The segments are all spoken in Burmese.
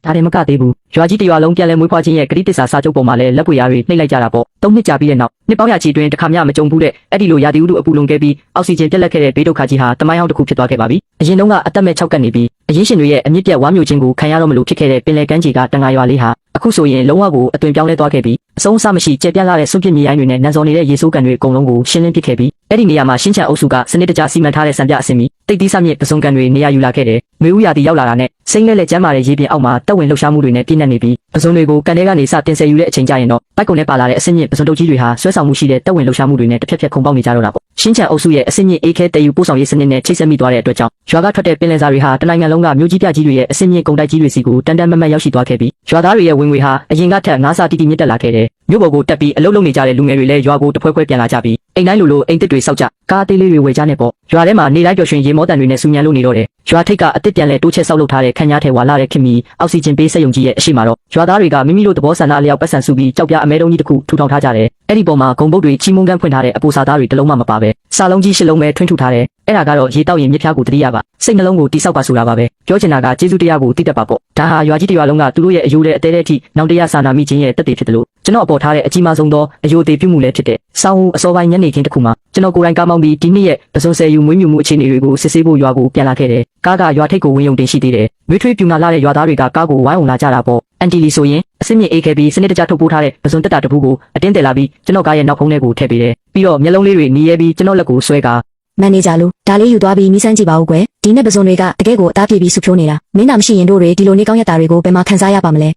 ဒါတွေမကသေးဘူးရွာကြီးတရွာလုံးပြန်လဲမွေးဖွားခြင်းရဲ့ဂရိတစ္ဆာစာချုပ်ပေါ်မှာလည်းလက်ပွေရားတွေနှိမ့်လိုက်ကြတာပေါ့၃နှစ်ကြာပြီးတဲ့နောက်နှစ်ပေါင်းရာချီတွင်တစ်ခါမျှမကြုံဘူးတဲ့အဲ့ဒီလိုရာသီဥတုအပူလွန်ခဲ့ပြီးအောက်ဆီဂျင်ပြတ်လက်ခဲ့တဲ့ဘေးဒုက္ခကြီးဟာတမိုင်းဟောင်းတစ်ခုဖြစ်သွားခဲ့ပါပြီအရင်တုန်းကအသက်မဲ့6ကပ်နေပြီးအရင်းရှင်တွေရဲ့အမြင့်ပြတ်ဝါမျိုးခြင်းကိုခံရတော့မလို့ဖြစ်ခဲ့တဲ့ပင်လယ်ကမ်းခြေကတန်ငါရွာလေးဟာအခုဆိုရင်လုံးဝကိုအသွင်ပြောင်းလဲသွားခဲ့ပြီးအဆုံးအစမရှိကျပြန့်လာတဲ့စွန့်ပစ်မြေရိုင်းတွေနဲ့နန်စော်နေတဲ့ရေဆိုးကန်တွေအကုန်လုံးကိုရှင်းလင်းပစ်ခဲ့ပြီးအဲ့ဒီနေရာမှာရှင်းချအုပ်စုကစနစ်တကျစီမံထားတဲ့စံပြအစင်မီတိတ်သီးစမြင့်ပစုံကန်တွေနေရာယူလာခဲ့တယ်။မျိုးဥရာတီရောက်လာတာနဲ့စိမ့်လဲလဲကျမ်းမာတဲ့ရေပြင်အောက်မှာတက်ဝင်လှုပ်ရှားမှုတွေနဲ့ပြည့်နှက်နေပြီးပစုံတွေကိုကန်ထဲကနေစတင်ဆက်ယူတဲ့အချိန်ကျရင်တော့ပိုက်ကုံနဲ့ပါလာတဲ့အစင်မြင့်ပစုံတုပ်ကြီးတွေဟာဆွဲဆောင်မှုရှိတဲ့တက်ဝင်လှုပ်ရှားမှုတွေနဲ့တစ်ဖြက်ဖြက်ခုန်ပေါက်နေကြတော့တာပေါ့။ရှင်းချအုပ်စုရဲ့အစင်မြင့်အေးခဲတည်ယူပို့ဆောင်ရေးစနစ်နဲ့ချိတ်ဆက်မိသွားတဲ့အတွက်ကြောင့်ရွာကထွက်တဲ့ပင်လယ်စာတွေဟာတနိုင်ငံလုံးကမြို့ကြီးပြကြီးတွေရဲ့အစင်မြင့်ကုန်တိုက်ကြီးတွေစီကိုတန်တန်မတ်မတ်ရောက်ရှိသွားခဲ့ပြီးရွာသားတွေရဲ့ဝင်ငွေဟာအရင်ကထက်ငါးဆတီတီမြင့်တက်လာခဲ့တယ်။မြို့ပေါ်ကိုတက်ပြီးအလုပ်လုပ်နေကြတဲ့လူငယ်တွေလည်းရွာကိုတဖွဲဖွဲပြန်လာကြပြီးအိမ်တိုင်းလိုအိမ်တစ်တွေစောက်ကြကားသေးလေးတွေဝယ်ကြနေပေါ့ရွာထဲမှာနေတိုင်းပျော်ရွှင်ရေမောတန်တွေနဲ့စူညံလို့နေတော့တယ်ရွာထိပ်ကအတစ်ပြန်လဲတိုးချက်ဆောက်လုပ်ထားတဲ့ခန်းညားထဲဝါလာတဲ့ခင်မီအောက်ဆီဂျင်ပေးစက်ရုံကြီးရဲ့အရှိမတော့ရွာသားတွေကမိမိတို့သဘောဆန္ဒအလျောက်ပတ်စံစုပြီးကြောက်ပြအမဲတုံးကြီးတစ်ခုထူထောင်ထားကြတယ်အဲ့ဒီပေါ်မှာဂုံပုတ်တွေချီမုန်းကန်းဖွင့်ထားတဲ့အပူစာသားတွေတလုံးမှမပါပဲစာလုံးကြီးရှစ်လုံးပဲထွင်းထူထားတယ်အဲ့ဒါကတော့ရေတောက်ရင်မြစ်ဖျားကိုတတိယပါစိတ်နှလုံးကိုတိဆောက်ပါဆိုတာပါပဲပြောချင်တာကကျေးဇူးတရားကိုတိတက်ပါပေါ့ဒါဟာရွာကြီးတစ်ရွာလုံးကသူတို့ရဲ့အယိုးတဲ့အသေးတဲ့အထိနောင်တရစာနာမိခြင်းရဲ့တက်တည်ဖြစ်တယ်လို့ကျွန်တော်အပေါ်ထားတဲ့အကြီးမားဆုံးသောအယိုးသေးပြုမှုလည်းဖြစ်တဲ့စောင်းဦးအစောပိုင်းညနေခင်းတစ်ခုမှာကျွန်တော်ကိုယ်တိုင်ကားမောင်းပြီးဒီနေ့ရဲ့ပစုံဆယ်ယူမွေးမြူမှုအခြေအနေတွေကိုစစ်ဆေးဖို့ရွာကိုပြန်လာခဲ့တယ်ကားကရွာထိပ်ကိုဝင်ယုံတင်ရှိသေးတယ်မွေးထွေးပြူနာလာတဲ့ရွာသားတွေကကားကိုဝိုင်းအောင်လာကြတာပေါ့အန်တီလီဆိုရင်အစင်းမြင့်အေးခဲ့ပြီးစနစ်တကျထုတ်ပိုးထားတဲ့ပစုံတက်တာတပူးကိုအတင်းတယ်လာပြီးကျွန်တော်ကားရဲ့နောက်ဖုံးထဲကိုထည့်ပေးတယ်ပြီးတော့မျက်လုံးလေးတွေနီးရဲပြီးကျွန်တော်လက်ကိုဆွဲကာမန်နေဂျာလို့ဒါလေးယူသွားပြီးမိစမ်းကြည့်ပါဦးကွယ်ဒီနေ့ပစုံတွေကတကယ်ကိုအသားပြေပြီးစုဖြိုးနေတာမင်းသာမရှိရင်တို့တွေဒီလိုနေကောင်းရတာတွေကိုဘယ်မှာခံစားရပါမလဲ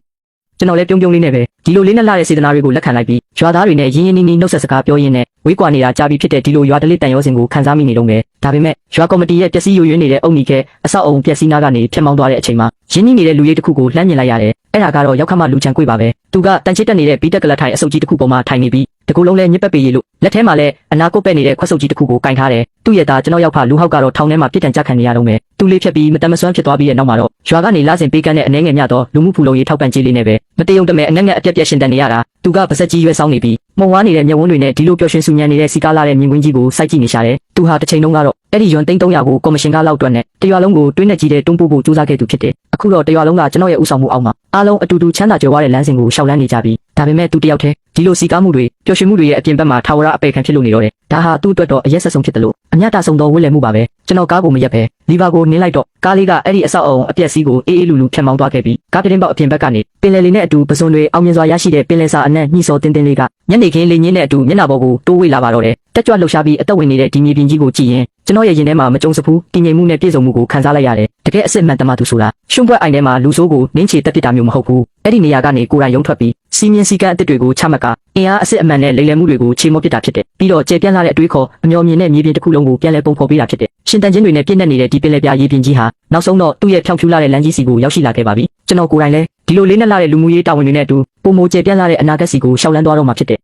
ကျွန်တော်လည်းပြုံးပြုံးလေးနဲ့ပဲဒီလိုလေးနဲ့လာတဲ့စေတနာတွေကိုလက်ခံလိုက်ပြီးရွာသားတွေနဲ့ရင်းရင်းနှီးနှီးနှုတ်ဆက်စကားပြောရင်းနဲ့ဝေးကွာနေတာကြာပြီးဖြစ်တဲ့ဒီလိုရွာတလေးတန်ရောစင်ကိုခံစားမိနေတော့မယ်ဒါပေမဲ့ရွာကော်မတီရဲ့ပျက်စီးယိုယွင်းနေတဲ့အုံနီခဲအဆောက်အုံပျက်စီးနာကနေဖြစ်မောင်းသွားတဲ့အချိန်မှာရင်းနှီးနေတဲ့လူရိတ်တစ်ခုကိုလှမ်းမြင်လိုက်ရတယ်အဲ့ဒါကတော့ရောက်ခမလူချန်ကွေ့ပါပဲသူကတန်ချစ်တက်နေတဲ့ဘီတက်ကလထိုင်အစုပ်ကြီးတစ်ခုပေါ်မှာထိုင်နေပြီးတကူလုံးလဲညစ်ပတ်ပေရလို့လက်ထဲမှာလဲအနာကုတ်ပဲ့နေတဲ့ခွက်စုပ်ကြီးတစ်ခုကိုကင်ထားတယ်သူ့ရဲ့သားကျွန်တော်ရောက်ဖလူဟောက်ကတော့ထောင်ထဲမှာပြစ်ဒဏ်ကြခံနေရတော့မယ်သူလေးဖြတ်ပြီးမတမဆွမ်းဖြစ်သွားပြီးတဲ့နောက်မှာတော့ရွာကနေလာစဉ်ပေးကမ်းတဲ့အနှဲငယ်မြတော့လူမှုဖူလုံရေးထောက်ပံ့ကြေးလေးနဲ့ပဲမတယုံတမဲအငတ်ငတ်အပြက်ပြက်ရှင်တန်နေရတာသူကပါစက်ကြီးရွက်ဆောင်နေပြီးမှုံဝါးနေတဲ့မျက်ဝန်းတွေနဲ့ဒီလိုပျော်ရွှင်ဆူညံနေတဲ့စီကားလာတဲ့မြင်ကွင်းကြီးကိုစိုက်ကြည့်နေရှာတယ်သူဟာတစ်ချိန်လုံးကတော့အဲ့ဒီယွမ်သိန်း300ကိုကော်မရှင်ကလောက်တွက်နဲ့တရွာလုံးကိုတွင်းနဲ့ကြီးတဲ့တွန်းပို့ဖို့စူးစမ်းခဲ့သူဖြစ်တယ်အခုတော့တရွာလုံးကကျွန်တော်ရဲ့ဥဆောင်မှုအောက်မှာအားလုံးအတူတူချမ်းသာကြွယ်ဝတဲ့လမ်းစဉ်ကိုရှောက်လန်းနေကြပြီဒါပေမဲ့သူတယောက်တည်းဒီလိုစီကားမှုတွေပျော်ရွှင်မှုတွေရဲ့အပြင်ဘက်မှာထာဝရအပေခံဖြစ်လို့နေတော့တယ်ဒါဟာသူ့အတွက်တော့အရက်ဆက်ဆုံးဖြစ်တယ်လို့အမြတ်တာဆုံးသောဝိလည်မှုပါပဲကျွန်တော်ကားကိုမရက်ပဲလီဗာကိုနင်းလိုက်တော့ကားလေးကအဲ့ဒီအဆောက်အုံအပြက်စီးကိုအေးအေးလူလူဖြတ်မောင်းသွားခဲ့ပြီးကားပြတင်းပေါက်အပြင်ဘက်ကနေပင်လယ်လေးနဲ့အတူပစုံတွေအောင်မြင်စွာရရှိတဲ့ပင်လယ်စာအနက်ညှိစောတင်းတင်းလေးကညနေခင်းလေးညင်းနဲ့အတူမျက်နှာပေါ်ကိုတိုးဝေးလာပါတော့တယ်တက်ကြွလှုပ်ရှားပြီးအသက်ဝင်နေတဲ့ဒီမြေပြင်ကြီးကိုကြည့်ရင်ကျွန်တော်ရဲ့ရင်ထဲမှာမကြုံစဖူးတည်ငြိမ်မှုနဲ့ပြည့်စုံမှုကိုခံစားလိုက်ရတယ်တကယ်အစစ်မှန်တမသူဆိုတာရှုံးပွဲအိုင်ထဲမှာလူဆိုးကိုနင်းချေတက်ပစ်တာမျိုးမဟုတ်ဘူးအဲ့ဒီနေရာကနေကိုယ်တိုင်ရုံထွက်ပြီးစီမင်းစီကန်းအစ်စ်တွေကိုချမှတ်ကအင်အားအစစ်အမှန်နဲ့လိမ်လည်မှုတွေကိုချေမောပစ်တာဖြစ်တယ်ပြီးတော့ကျေပြန့်လာတဲ့အတွေးခေါ်အမျော်မြင်တဲ့မြေပြင်တစ်ခုလုံးကိုပြန်လည်ပုံဖော်ပေးတာဖြစ်တယ်ရှင်တန်ချင်းတွေနဲ့ပြည့်နှက်နေတဲ့ဒီပင်လယ်ပြရေပြင်ကြီးဟာနောက်ဆုံးတော့သူ့ရဲ့ဖြောင့်ဖြူလာတဲ့လမ်းကြီးစီကိုရောက်ရှိလာခဲ့ပါပြီကျွန်တော်ကိုယ်တိုင်လည်းဒီလိုလေးနဲ့လာတဲ့လူမှုရေးတာဝန်တွေနဲ့အတူပုံမိုကျေပြန့်လာတဲ့အနာဂတ်စီကိုရှောက်လန်းသွားတော့မှာဖြစ်တယ်